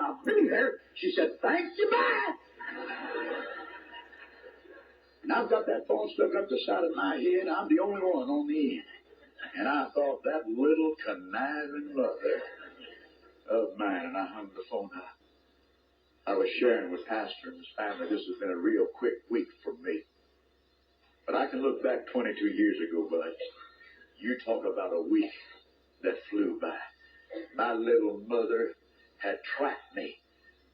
I'll be there. She said, thank you, bye. And I've got that phone stuck up the side of my head. I'm the only one on the end. And I thought, that little conniving mother of mine. And I hung the phone up. I was sharing with Pastor and his family, this has been a real quick week for me. But I can look back 22 years ago, Bud. You talk about a week that flew by. My little mother had tracked me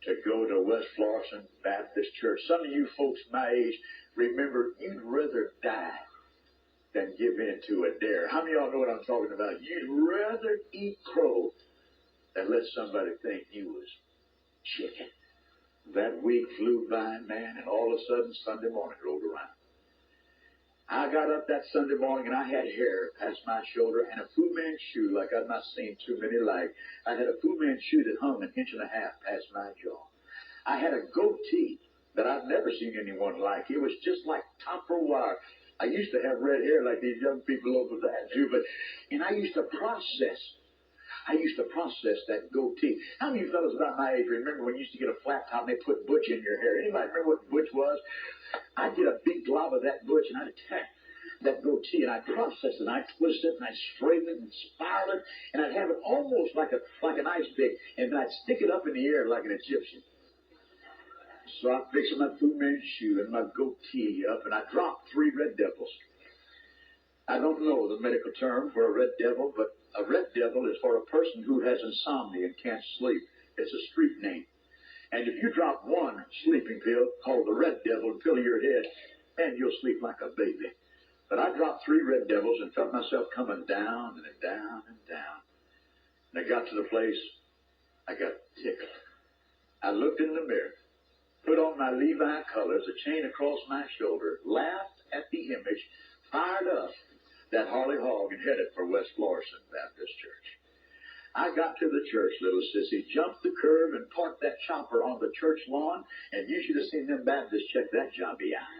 to go to West Florissant Baptist Church. Some of you folks my age remember you'd rather die than give in to a dare. How many of y'all know what I'm talking about? You'd rather eat crow than let somebody think you was chicken. That week flew by, man, and all of a sudden Sunday morning rolled around. I got up that Sunday morning and I had hair past my shoulder and a Fu Manchu like I've not seen too many like. I had a Fu Manchu that hung 1.5 inches past my jaw. I had a goatee that I've never seen anyone like. It was just like copper wire. I used to have red hair like these young people over there do, and I used to process that goatee. How many of you fellas about my age remember when you used to get a flat top and they put butch in your hair? Anybody remember what butch was? I'd get a big glob of that butch and I'd attack that goatee and I'd process it and I'd twist it and I'd straighten it and spiral it and I'd have it almost like an ice pick and then I'd stick it up in the air like an Egyptian. So I fixed my Fu Manchu and my goatee up and I dropped 3 red devils. I don't know the medical term for a red devil, but a red devil is for a person who has insomnia and can't sleep. It's a street name. And if you drop one sleeping pill called the red devil and pill your head, man, you'll sleep like a baby. But I dropped 3 red devils and felt myself coming down and down and down. And I got to the place, I got tickled. I looked in the mirror, put on my Levi colors, a chain across my shoulder, laughed at the image, fired up that Harley Hog and headed for West Florissant Baptist Church. I got to the church, little sissy, jumped the curb and parked that chopper on the church lawn, and you should have seen them Baptists check that jobby out.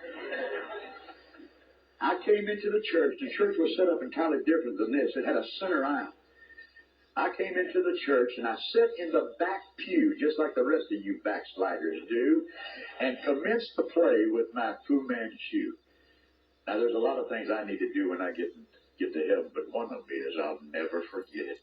I came into the church. The church was set up entirely different than this. It had a center aisle. I came into the church, and I sat in the back pew, just like the rest of you backsliders do, and commenced to play with my Fu Manchu. Now, there's a lot of things I need to do when I get to heaven, but one of them is I'll never forget it.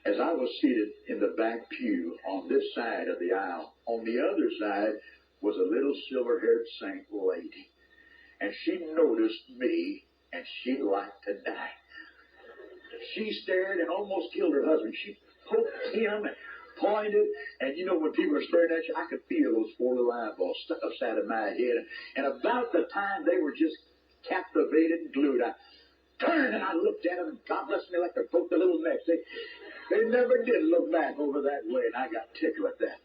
As I was seated in the back pew on this side of the aisle, on the other side was a little silver-haired saint lady. And she noticed me, and she liked to die. She stared and almost killed her husband. She poked him and pointed, and you know when people are staring at you, I could feel those 4 little eyeballs stuck upside of my head. And about the time they were just captivated and glued, I turned and I looked at them, and God bless me, like they broke the little necks. They never did look back over that way, and I got tickled at that.